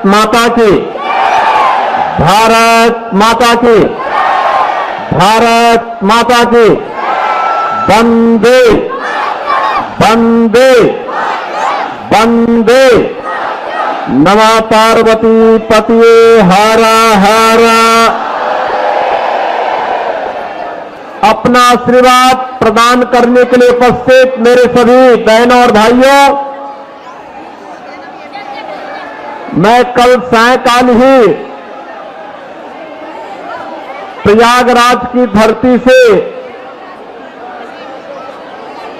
माता की, भारत माता की, भारत माता की। वंदे वंदे वंदे। नमः पार्वती पतिये हरा हरा। अपना आशीर्वाद प्रदान करने के लिए उपस्थित मेरे सभी बहनों और भाइयों, मैं कल सायकाल ही प्रयागराज की धरती से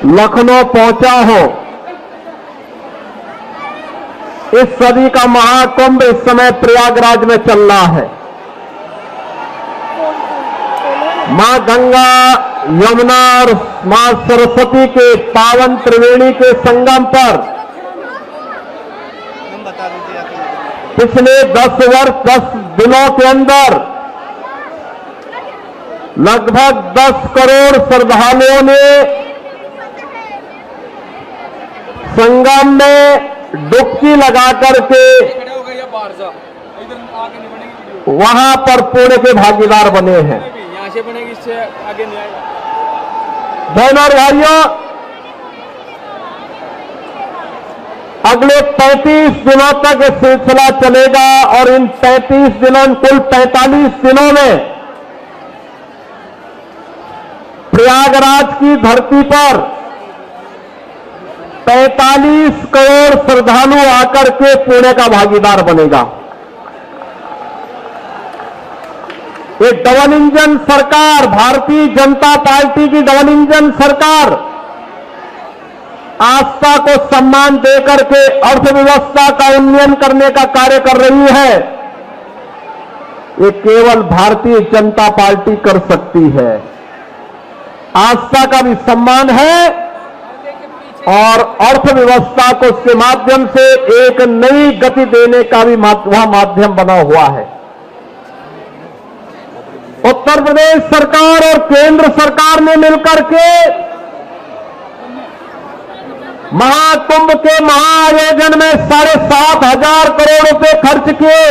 लखनऊ पहुंचा हूं। इस सदी का महाकुंभ इस समय प्रयागराज में चल रहा है। मां गंगा, यमुना और मां सरस्वती के पावन त्रिवेणी के संगम पर पिछले 10 दिनों के अंदर लगभग 10 करोड़ श्रद्धालुओं ने संगम में डुबकी लगा करके वहां पर पुण्य के भागीदार बने हैं। बहनों और भाइयों, अगले 35 दिनों तक ये सिलसिला चलेगा और इन 35 दिनों, कुल 45 दिनों में प्रयागराज की धरती पर 45 करोड़ श्रद्धालु आकर के पुण्य का भागीदार बनेगा। ये डबल इंजन सरकार, भारतीय जनता पार्टी की डबल इंजन सरकार आस्था को सम्मान देकर के अर्थव्यवस्था का उन्नयन करने का कार्य कर रही है। ये केवल भारतीय जनता पार्टी कर सकती है। आस्था का भी सम्मान है और अर्थव्यवस्था को उसके माध्यम से एक नई गति देने का भी वह माध्यम बना हुआ है। उत्तर प्रदेश सरकार और केंद्र सरकार ने मिलकर के महाकुंभ के महाआयोजन में 7,500 करोड़ रुपए खर्च किए,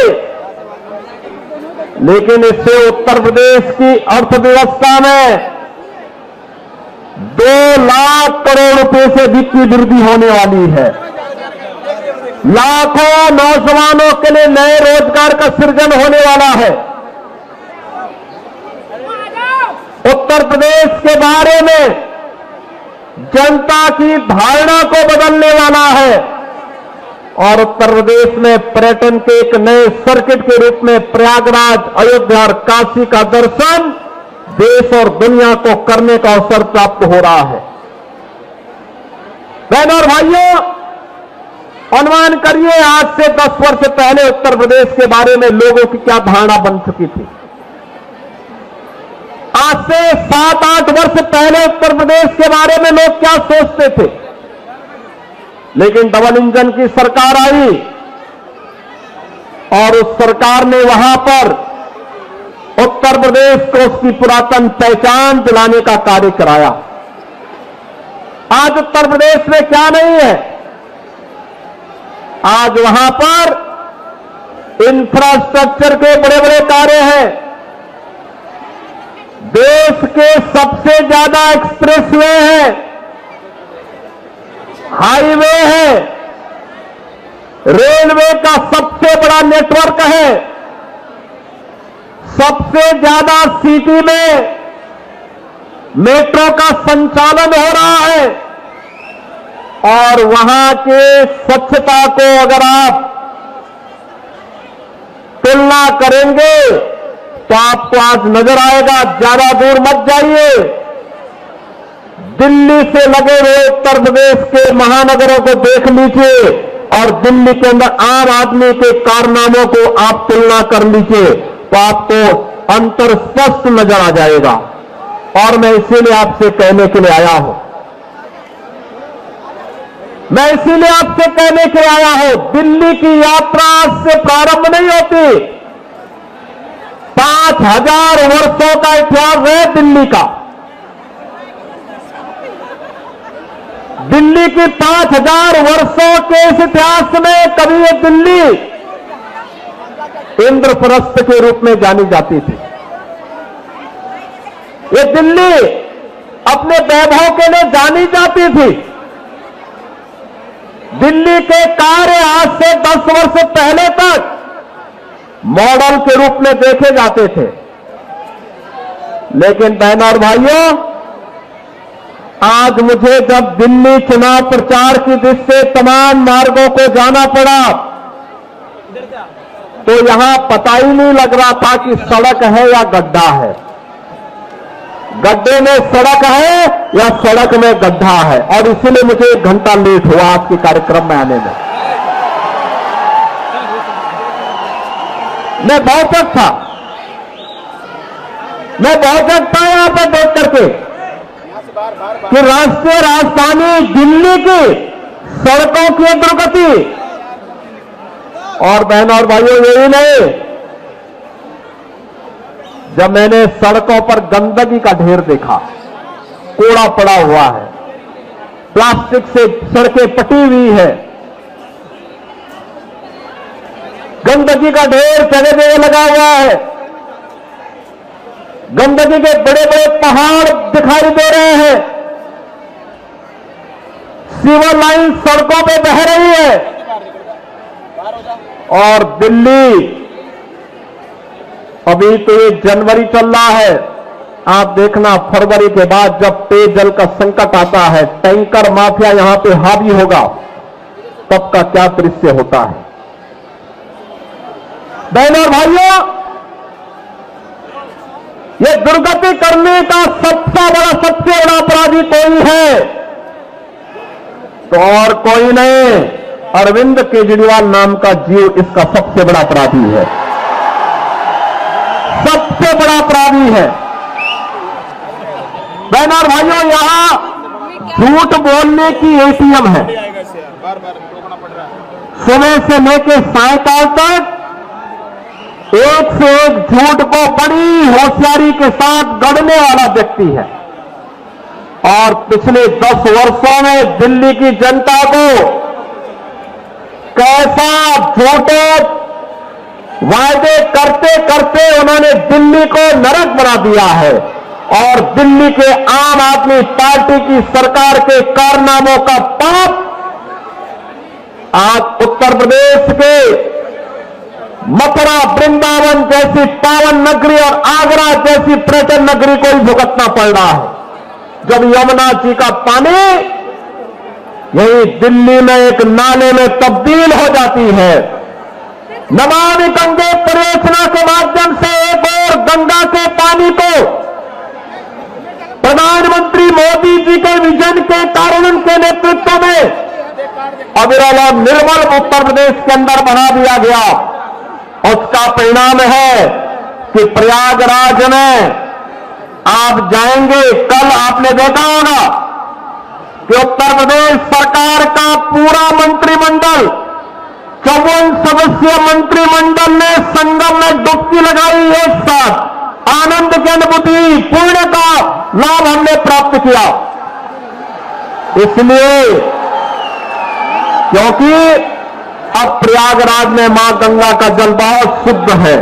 लेकिन इससे उत्तर प्रदेश की अर्थव्यवस्था में 2 लाख करोड़ रुपए से अधिक की वृद्धि होने वाली है। लाखों नौजवानों के लिए नए रोजगार का सृजन होने वाला है। उत्तर प्रदेश के बारे में जनता की धारणा को बदलने वाला है और उत्तर प्रदेश में पर्यटन के एक नए सर्किट के रूप में प्रयागराज, अयोध्या और काशी का दर्शन देश और दुनिया को करने का अवसर प्राप्त हो रहा है। बहनों और भाइयों, अनुमान करिए आज से 10 वर्ष पहले उत्तर प्रदेश के बारे में लोगों की क्या धारणा बन चुकी थी। आज से 7-8 वर्ष पहले उत्तर प्रदेश के बारे में लोग क्या सोचते थे। लेकिन डबल इंजन की सरकार आई और उस सरकार ने वहां पर उत्तर प्रदेश को उसकी पुरातन पहचान दिलाने का कार्य कराया। आज उत्तर प्रदेश में क्या नहीं है, आज वहां पर इंफ्रास्ट्रक्चर के बड़े बड़े कार्य हैं। देश के सबसे ज्यादा एक्सप्रेसवे हैं, हाईवे है, रेलवे का सबसे बड़ा नेटवर्क है, सबसे ज्यादा सिटी में मेट्रो का संचालन हो रहा है और वहां के स्वच्छता को अगर आप तुलना करेंगे तो आपको आज नजर आएगा। ज्यादा दूर मत जाइए, दिल्ली से लगे हुए उत्तर प्रदेश के महानगरों को देख लीजिए और दिल्ली के अंदर आम आदमी के कारनामों को आप तुलना कर लीजिए तो आपको अंतर स्पष्ट नजर आ जाएगा। और मैं इसीलिए आपसे कहने के लिए आया हूं, मैं इसीलिए आपसे कहने के लिए आया हूं, दिल्ली की यात्रा आज से प्रारंभ नहीं होती। 5,000 वर्षों का इतिहास है दिल्ली का। दिल्ली की 5,000 वर्षों के इस इतिहास में कभी ये दिल्ली इंद्रप्रस्थ के रूप में जानी जाती थी। ये दिल्ली अपने वैभव के लिए जानी जाती थी। दिल्ली के कार्य आज से 10 वर्ष पहले तक मॉडल के रूप में देखे जाते थे। लेकिन बहनों और भाइयों, आज मुझे जब दिल्ली चुनाव प्रचार की दृष्टि से तमाम मार्गों को जाना पड़ा तो यहां पता ही नहीं लग रहा था कि सड़क है या गड्ढा है, गड्ढे में सड़क है या सड़क में गड्ढा है। और इसीलिए मुझे 1 घंटा लेट हुआ आपके कार्यक्रम में आने में। मैं बहुत था, मैं बहुत था यहां पर देख करके कि राष्ट्रीय राजधानी दिल्ली की सड़कों की दुर्गति, और बहनों और भाइयों यही नहीं, जब मैंने सड़कों पर गंदगी का ढेर देखा, कूड़ा पड़ा हुआ है, प्लास्टिक से सड़कें पटी हुई है, गंदगी का ढेर जगह जगह लगा हुआ है, गंदगी के बड़े बड़े पहाड़ दिखाई दे रहे हैं, सीवर लाइन सड़कों पे बह रही है। और दिल्ली, अभी तो ये जनवरी चल रहा है, आप देखना फरवरी के बाद जब पेयजल का संकट आता है, टैंकर माफिया यहां पे हावी होगा, तब का क्या दृश्य होता है। बहनों और भाइयों, ये दुर्गति करने का सबसे बड़ा अपराधी कोई है तो और कोई नहीं, अरविंद केजरीवाल नाम का जीव इसका सबसे बड़ा अपराधी है, सबसे बड़ा अपराधी है। बहनों और भाइयों, यहां झूठ बोलने की एटीएम है। सुबह से लेकर सायकाल तक एक से एक झूठ को बड़ी होशियारी के साथ गढ़ने वाला व्यक्ति है। और पिछले 10 वर्षों में दिल्ली की जनता को कैसा झूठे वायदे करते करते उन्होंने दिल्ली को नरक बना दिया है। और दिल्ली के आम आदमी पार्टी की सरकार के कारनामों का पाप आज उत्तर प्रदेश के मथुरा, वृंदावन जैसी पावन नगरी और आगरा जैसी पर्यटन नगरी को ही भुगतना पड़ रहा है। जब यमुना जी का पानी यही दिल्ली में एक नाले में तब्दील हो जाती है। नमामि गंगे परियोजना के माध्यम से एक और गंगा के पानी को प्रधानमंत्री मोदी जी के विजन के कारण उनके नेतृत्व में अविरल और निर्मल उत्तर प्रदेश के अंदर बना दिया गया। उसका परिणाम है कि प्रयागराज में आप जाएंगे, कल आपने देखा होगा कि उत्तर प्रदेश सरकार का पूरा मंत्रिमंडल, 54 सदस्यीय मंत्रिमंडल ने संगम में डुबकी लगाई। एक साथ आनंद की अनुभूति, पुण्य का लाभ हमने प्राप्त किया। इसलिए क्योंकि अब प्रयागराज में मां गंगा का जल बहुत शुद्ध है,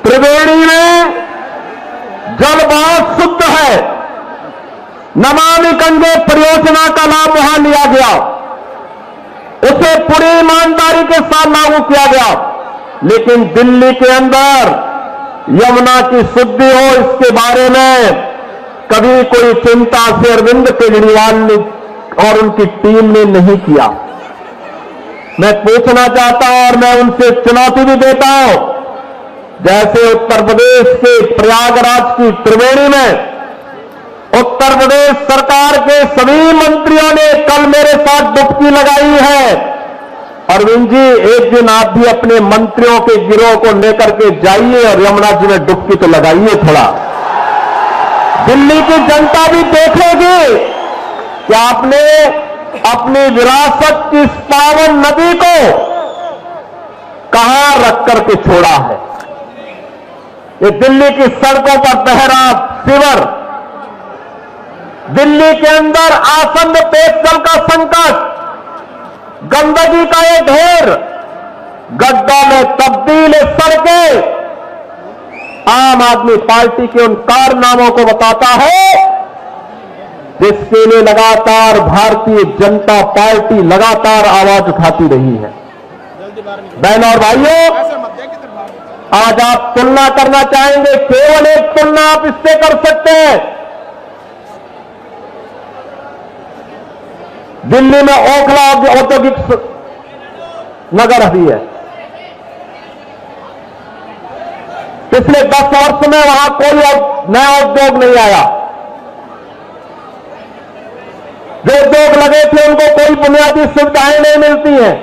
त्रिवेणी में जल बहुत शुद्ध है। नमामि गंगे परियोजना का लाभ वहां लिया गया, उसे पूरी ईमानदारी के साथ लागू किया गया। लेकिन दिल्ली के अंदर यमुना की शुद्धि हो, इसके बारे में कभी कोई चिंता से अरविंद केजरीवाल ने और उनकी टीम ने नहीं किया। मैं पूछना चाहता हूं और मैं उनसे चुनौती भी देता हूं, जैसे उत्तर प्रदेश के प्रयागराज की त्रिवेणी में उत्तर प्रदेश सरकार के सभी मंत्रियों ने कल मेरे साथ डुबकी लगाई है। अरविंद जी, एक दिन आप भी अपने मंत्रियों के गिरोह को लेकर के जाइए और यमुना जी में डुबकी तो लगाइए थोड़ा। दिल्ली की जनता भी देखेगी कि आपने अपनी विरासत की इस पावन नदी को कहां रख करके छोड़ा है। ये दिल्ली की सड़कों पर बह रहा सीवर, दिल्ली के अंदर आसन्न पेयजल का संकट, गंदगी का ये ढेर, गड्ढों में तब्दील सड़कें आम आदमी पार्टी के उन कारनामों को बताता है जिसके लिए लगातार भारतीय जनता पार्टी लगातार आवाज उठाती रही है। बहनों और भाइयों, आज आप तुलना करना चाहेंगे, केवल एक तुलना आप इससे कर सकते हैं। दिल्ली में ओखला औद्योगिक नगर अभी है। पिछले 10 वर्ष में वहां कोई नया उद्योग नहीं आया। जो उद्योग लगे थे उनको कोई बुनियादी सुविधाएं नहीं मिलती हैं।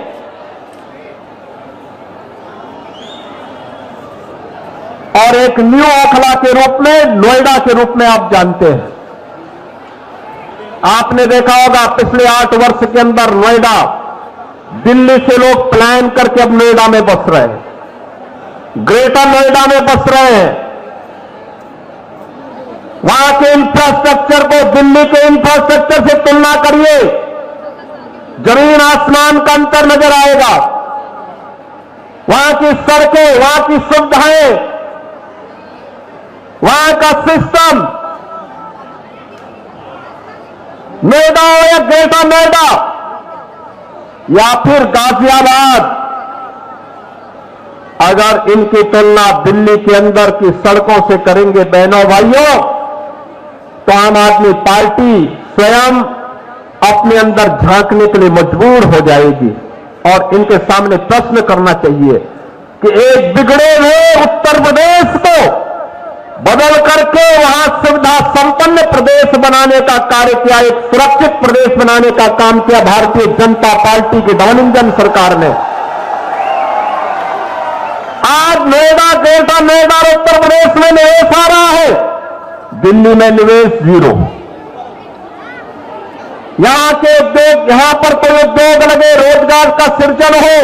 और एक न्यू ओखला के रूप में, नोएडा के रूप में आप जानते हैं। आपने देखा होगा पिछले 8 वर्ष के अंदर नोएडा, दिल्ली से लोग प्लान करके अब नोएडा में बस रहे हैं, ग्रेटर नोएडा में बस रहे हैं। वहां के इंफ्रास्ट्रक्चर को दिल्ली के इंफ्रास्ट्रक्चर से तुलना करिए, जमीन आसमान का अंतर नजर आएगा। वहां की सड़कें, वहां की सुविधाएं, वहां का सिस्टम, नोएडा हो या ग्रेटर नोएडा या फिर गाजियाबाद, अगर इनकी तुलना दिल्ली के अंदर की सड़कों से करेंगे बहनों भाइयों, तो आम आदमी पार्टी स्वयं अपने अंदर झांकने के लिए मजबूर हो जाएगी और इनके सामने प्रश्न करना चाहिए कि एक बिगड़े हुए उत्तर प्रदेश को बदल करके वहां सुविधा संपन्न प्रदेश बनाने का कार्य किया, एक सुरक्षित प्रदेश बनाने का काम किया भारतीय जनता पार्टी की डबल इंजन सरकार ने। आज नोएडा, ग्रेटर नोएडा और उत्तर प्रदेश में निवेश आ रहा है, दिल्ली में निवेश 0। यहां के उद्योग, यहां पर कोई उद्योग लगे, रोजगार का सृजन हो,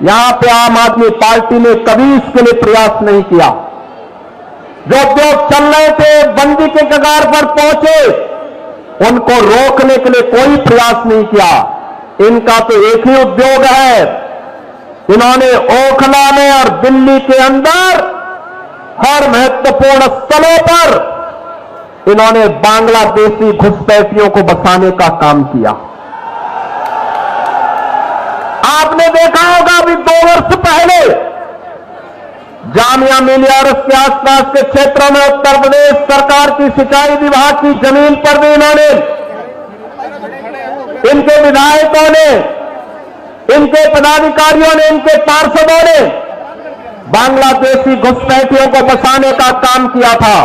यहां पे आम आदमी पार्टी ने कभी इसके लिए प्रयास नहीं किया। जो उद्योग चल रहे थे, बंदी के कगार पर पहुंचे, उनको रोकने के लिए कोई प्रयास नहीं किया। इनका तो एक ही उद्योग है, इन्होंने ओखला में और दिल्ली के अंदर हर महत्वपूर्ण स्थलों पर इन्होंने बांग्लादेशी घुसपैठियों को बसाने का काम किया। आपने देखा होगा अभी 2 वर्ष पहले जामिया मिलिया और उसके आसपास के क्षेत्रों में उत्तर प्रदेश सरकार की सिंचाई विभाग की जमीन पर भी इन्होंने, इनके विधायकों ने, इनके पदाधिकारियों ने, इनके पार्षदों ने बांग्लादेशी घुसपैठियों को बसाने का काम किया था।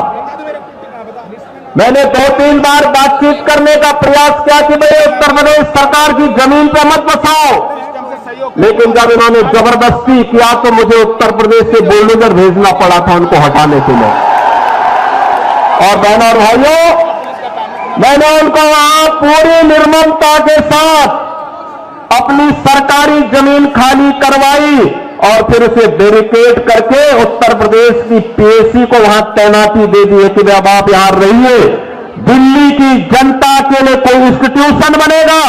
मैंने 2-3 बार बातचीत करने का प्रयास किया कि भाई उत्तर प्रदेश सरकार की जमीन पर मत बसाओ, लेकिन जब इन्होंने जबरदस्ती किया तो मुझे उत्तर प्रदेश से बुलडोजर भेजना पड़ा था उनको हटाने के लिए। और बहनों और भाइयों, मैंने उनको वहां पूरी निर्ममता के साथ अपनी सरकारी जमीन खाली करवाई और फिर उसे बैरिकेड करके उत्तर प्रदेश की पीएसी को वहां तैनाती दे दी है कि अब आप यहां रहिए। दिल्ली की जनता के लिए कोई इंस्टीट्यूशन बनेगा,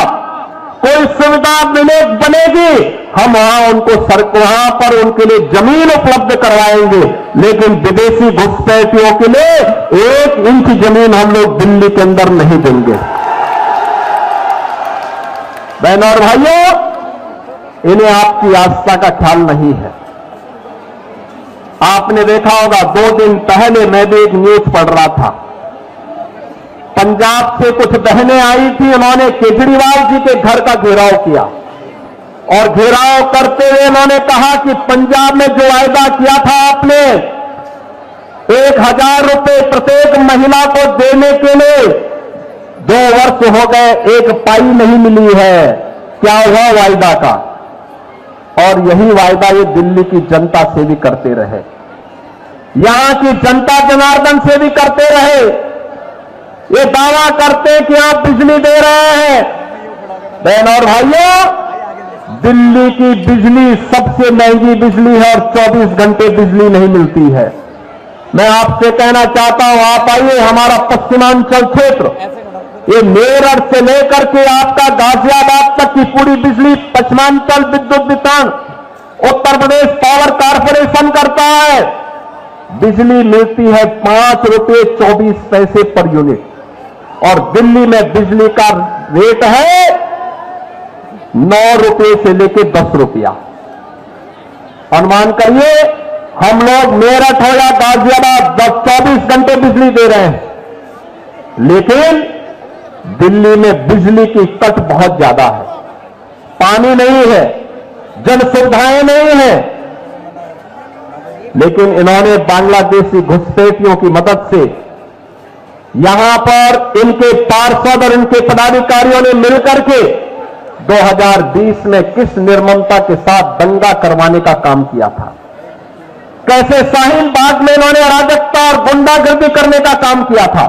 कोई सुविधा बनेगी, हम वहां उनको वहां पर उनके लिए जमीन उपलब्ध करवाएंगे, लेकिन विदेशी घुसपैठियों के लिए 1 इंच जमीन हम लोग दिल्ली के अंदर नहीं देंगे। बहनों और भाइयों, इन्हें आपकी आस्था का ख्याल नहीं है। आपने देखा होगा 2 दिन पहले मैं भी एक न्यूज पढ़ रहा था, पंजाब से कुछ बहनें आई थी, उन्होंने केजरीवाल जी के घर का घेराव किया और घेराव करते हुए उन्होंने कहा कि पंजाब में जो वायदा किया था आपने 1000 रुपए प्रत्येक महिला को देने के लिए, 2 वर्ष हो गए, 1 पाई नहीं मिली है, क्या हुआ वायदा का? और यही वायदा ये दिल्ली की जनता से भी करते रहे, यहां की जनता जनार्दन से भी करते रहे। ये दावा करते कि आप बिजली दे रहे हैं। बहनों और भाइयों, दिल्ली की बिजली सबसे महंगी बिजली है और 24 घंटे बिजली नहीं मिलती है। मैं आपसे कहना चाहता हूं, आप आइए, हमारा पश्चिमांचल क्षेत्र, ये मेरठ से लेकर के आपका गाजियाबाद तक की पूरी बिजली पश्चिमांचल विद्युत वितरण उत्तर प्रदेश पावर कारपोरेशन करता है, बिजली मिलती है 5 रुपये 24 पैसे पर यूनिट, और दिल्ली में बिजली का रेट है 9 रुपये से लेकर 10 रुपया। अनुमान करिए, हम लोग मेरठ हो या गाजियाबाद 24 घंटे बिजली दे रहे हैं, लेकिन दिल्ली में बिजली की कट बहुत ज्यादा है, पानी नहीं है, जन सुविधाएं नहीं है। लेकिन इन्होंने बांग्लादेशी घुसपैठियों की मदद से यहां पर इनके पार्षद और इनके पदाधिकारियों ने मिलकर के 2020 में किस निर्ममता के साथ दंगा करवाने का काम किया था, कैसे शाहीन बाग में इन्होंने अराजकता और गुंडागर्दी करने का काम किया था।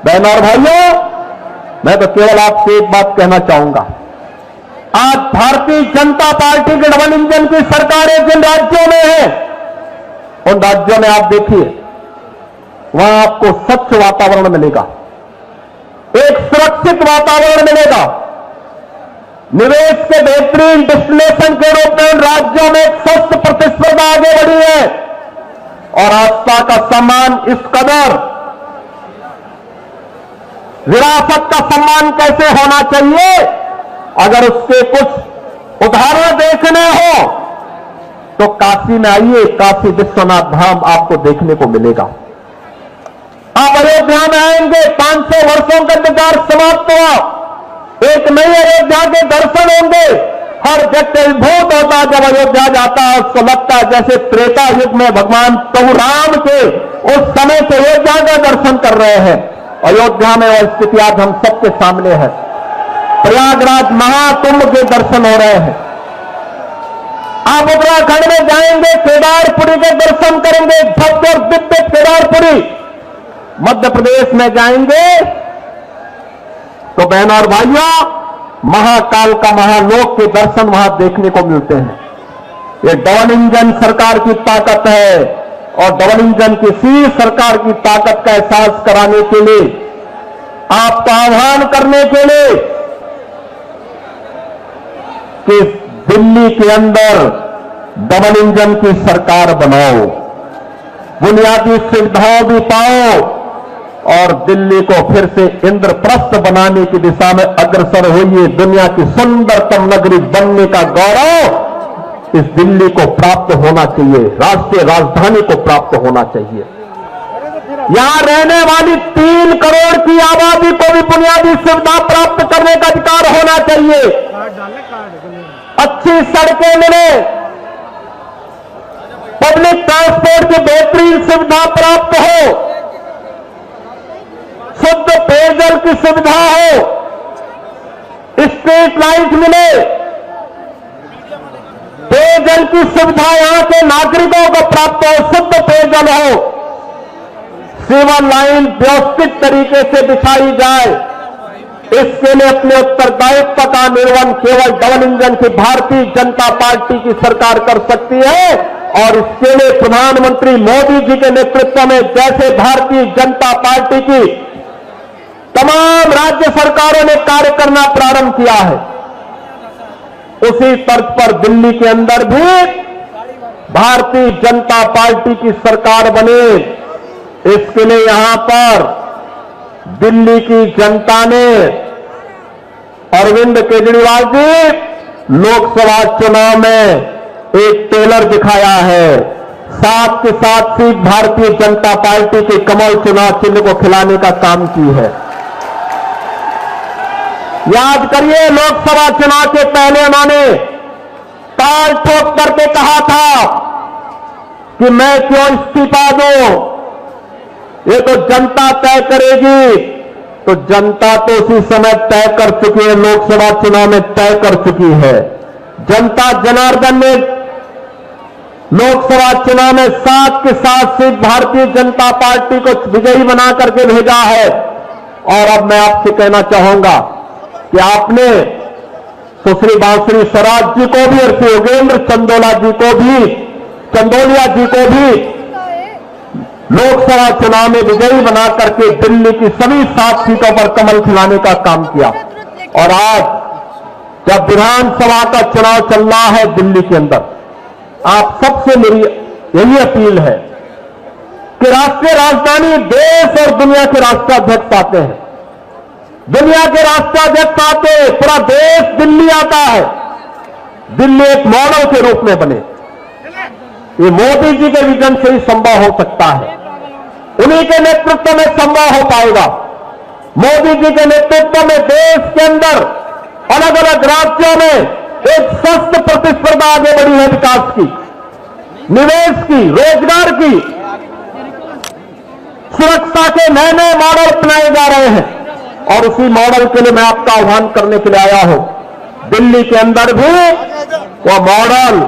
बहनों और भाइयों, मैं तो केवल आपसे एक बात कहना चाहूंगा, आज भारतीय जनता पार्टी के डबल इंजन की सरकारें जिन राज्यों में है, उन राज्यों में आप देखिए, वहां आपको स्वच्छ वातावरण मिलेगा, एक सुरक्षित वातावरण मिलेगा, निवेश के बेहतरीन डिस्टिलेशन के रूप में उन राज्यों में एक स्वस्थ प्रतिस्पर्धा आगे बढ़ी है, और आस्था का सम्मान इस कदर, विरासत का सम्मान कैसे होना चाहिए, अगर उसके कुछ उदाहरण देखने हो तो काशी में आइए, काशी विश्वनाथ धाम आपको देखने को मिलेगा। आप अयोध्या में आएंगे, 500 वर्षों का इंतजार समाप्त हुआ, एक नई अयोध्या के दर्शन होंगे। हर व्यक्ति विभूत होता है जब अयोध्या जाता है, उसको लगता है जैसे त्रेता युग में भगवान प्रभु राम के उस समय से अयोध्या का दर्शन कर रहे हैं। अयोध्या में वह स्थिति आज हम सबके सामने है। प्रयागराज महाकुंभ के दर्शन हो रहे हैं। आप उत्तराखंड में जाएंगे, केदारपुरी के दर्शन करेंगे, भव्य और दिव्य केदारपुरी। मध्य प्रदेश में जाएंगे तो बहनों और भाइयों, महाकाल का महालोक के दर्शन वहां देखने को मिलते हैं। ये डबल इंजन सरकार की ताकत है, और डबल इंजन किसी सरकार की ताकत का एहसास कराने के लिए, आपका आह्वान करने के लिए कि दिल्ली के अंदर डबल इंजन की सरकार बनाओ, बुनियादी सुविधाएं भी पाओ, और दिल्ली को फिर से इंद्रप्रस्थ बनाने की दिशा में अग्रसर होइए। दुनिया की सुंदरतम नगरी बनने का गौरव इस दिल्ली को प्राप्त होना चाहिए, राष्ट्रीय राजधानी को प्राप्त होना चाहिए। यहां रहने वाली 3 करोड़ की आबादी को भी बुनियादी सुविधा प्राप्त करने का अधिकार होना चाहिए। अच्छी सड़कें मिले, पब्लिक ट्रांसपोर्ट की बेहतरीन सुविधा प्राप्त हो, शुद्ध पेयजल की सुविधा हो, स्ट्रीट लाइट मिले, पेयजल की सुविधा यहां के नागरिकों को प्राप्त हो, शुद्ध पेयजल हो, सीवर लाइन व्यवस्थित तरीके से बिछाई जाए। इसके लिए अपने उत्तरदायित्व का निर्वहन केवल डबल इंजन की भारतीय जनता पार्टी की सरकार कर सकती है, और इसके लिए प्रधानमंत्री मोदी जी के नेतृत्व में जैसे भारतीय जनता पार्टी की तमाम राज्य सरकारों ने कार्य करना प्रारंभ किया है, उसी तर्ज पर दिल्ली के अंदर भी भारतीय जनता पार्टी की सरकार बने। इसके लिए यहां पर दिल्ली की जनता ने अरविंद केजरीवाल जी लोकसभा चुनाव में एक टेलर दिखाया है, 7 की 7 सीट भारतीय जनता पार्टी के कमल चुनाव चिन्ह को खिलाने का काम की है। याद करिए, लोकसभा चुनाव के पहले उन्होंने ताल ठोक करके कहा था कि मैं क्यों इस्तीफा दूं, ये तो जनता तय करेगी। तो जनता तो उसी समय तय कर चुकी है, लोकसभा चुनाव में तय कर चुकी है। जनता जनार्दन ने लोकसभा चुनाव में 7 की 7 सीट भारतीय जनता पार्टी को विजयी बना करके भेजा है। और अब मैं आपसे कहना चाहूंगा कि आपने सुश्री बांसुरी स्वराज जी को भी और श्री योगेंद्र चंदोलिया जी को भी लोकसभा चुनाव में विजयी बना करके दिल्ली की सभी 7 सीटों पर कमल खिलाने का काम किया। और आज जब विधानसभा का चुनाव चल रहा है दिल्ली के अंदर, आप सबसे मेरी यही अपील है कि राष्ट्रीय राजधानी देश और दुनिया के राष्ट्राध्यक्ष आते हैं, दुनिया के राष्ट्राध्यक्ष आते हैं, पूरा देश दिल्ली आता है। दिल्ली एक मॉडल के रूप में बने, ये मोदी जी के विजन से ही संभव हो सकता है, उन्हीं के नेतृत्व में संभव हो पाएगा। मोदी जी के नेतृत्व में देश के अंदर अलग अलग राज्यों में एक सख्त प्रतिस्पर्धा आगे बढ़ी है, विकास की, निवेश की, रोजगार की, सुरक्षा के नए नए मॉडल अपनाए जा रहे हैं। और उसी मॉडल के लिए मैं आपका आह्वान करने के लिए आया हूं। दिल्ली के अंदर भी वो मॉडल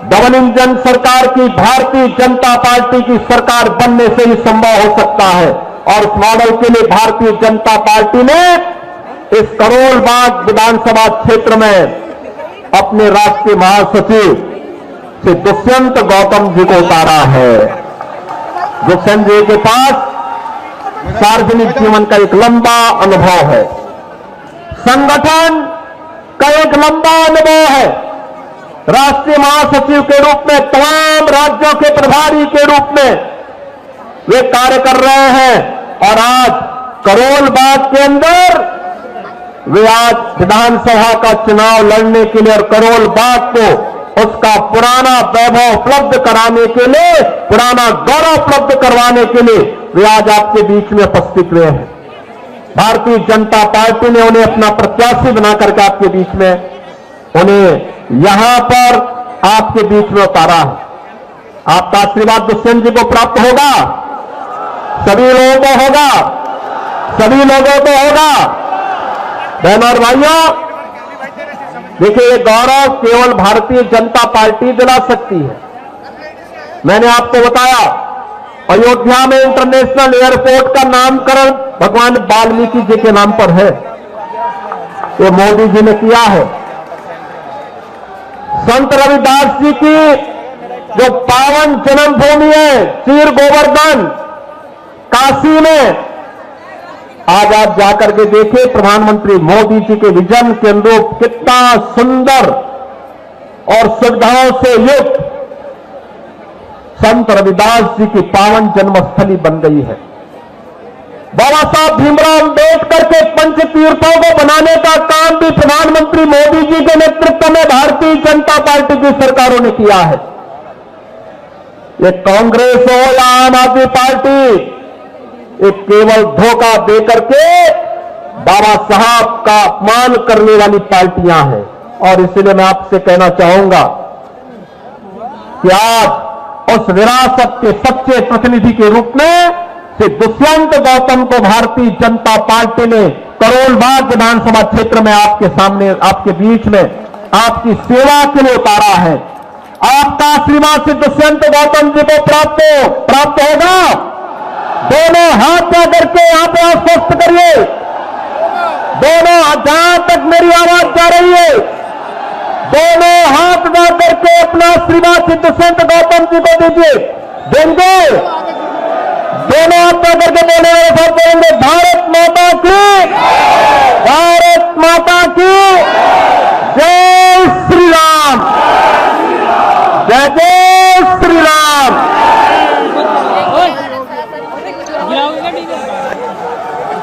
डबल इंजन सरकार की, भारतीय जनता पार्टी की सरकार बनने से ही संभव हो सकता है। और उस मॉडल के लिए भारतीय जनता पार्टी ने इस करोल बाग विधानसभा क्षेत्र में अपने राष्ट्रीय महासचिव से दुष्यंत गौतम जी को उतारा है। दुष्यंत जी के पास सार्वजनिक जीवन का एक लंबा अनुभव है, संगठन का एक लंबा अनुभव है। राष्ट्रीय महासचिव के रूप में, तमाम राज्यों के प्रभारी के रूप में वे कार्य कर रहे हैं। और आज करोल बाग के अंदर वे आज विधानसभा का चुनाव लड़ने के लिए और करोल बाग को उसका पुराना वैभव उपलब्ध कराने के लिए, पुराना गौरव उपलब्ध करवाने के लिए वे आज आपके बीच में उपस्थित हुए हैं। भारतीय जनता पार्टी ने उन्हें अपना प्रत्याशी बना करके आपके बीच में, उन्हें यहां पर आपके बीच में उतारा है। आपका आशीर्वाद दुष्यंत जी को प्राप्त होगा, सभी लोगों को होगा, सभी लोगों को होगा। बहनों और भाइयों, देखिए, ये गौरव केवल भारतीय जनता पार्टी दिला सकती है। मैंने आपको बताया, अयोध्या में इंटरनेशनल एयरपोर्ट का नामकरण भगवान वाल्मीकि जी के नाम पर है, ये मोदी जी ने किया है। संत रविदास जी की जो पावन जन्मभूमि है चीर गोवर्धन काशी में, आज आप जाकर के देखिए, प्रधानमंत्री मोदी जी के विजन के अनुरूप कितना सुंदर और सुविधाओं से युक्त संत रविदास जी की पावन जन्मस्थली बन गई है। बाबा साहब भीमराव अम्बेडकर के पंच तीर्थों को बनाने का काम भी प्रधानमंत्री मोदी जी के नेतृत्व में भारतीय जनता पार्टी की सरकारों ने किया है। ये कांग्रेस हो या आम आदमी पार्टी, एक केवल धोखा देकर के बाबा साहब का अपमान करने वाली पार्टियां हैं। और इसलिए मैं आपसे कहना चाहूंगा कि आज उस विरासत के सच्चे प्रतिनिधि के रूप में श्री दुष्यंत गौतम को भारतीय जनता पार्टी ने करोल बाग विधानसभा क्षेत्र में आपके सामने, आपके बीच में आपकी सेवा के लिए उतारा है। आपका आशीर्वाद श्री दुष्यंत गौतम जी को प्राप्त होगा। दोनों हाथ जाकर के यहां पे आश्वस्त करिए, दोनों, जहां तक मेरी आवाज जा रही है, दोनों हाथ जाकर के अपना आशीर्वाद श्री दुष्यंत गौतम जी को दीजिए। देंगे? दोनों हाथ जाकर के बोले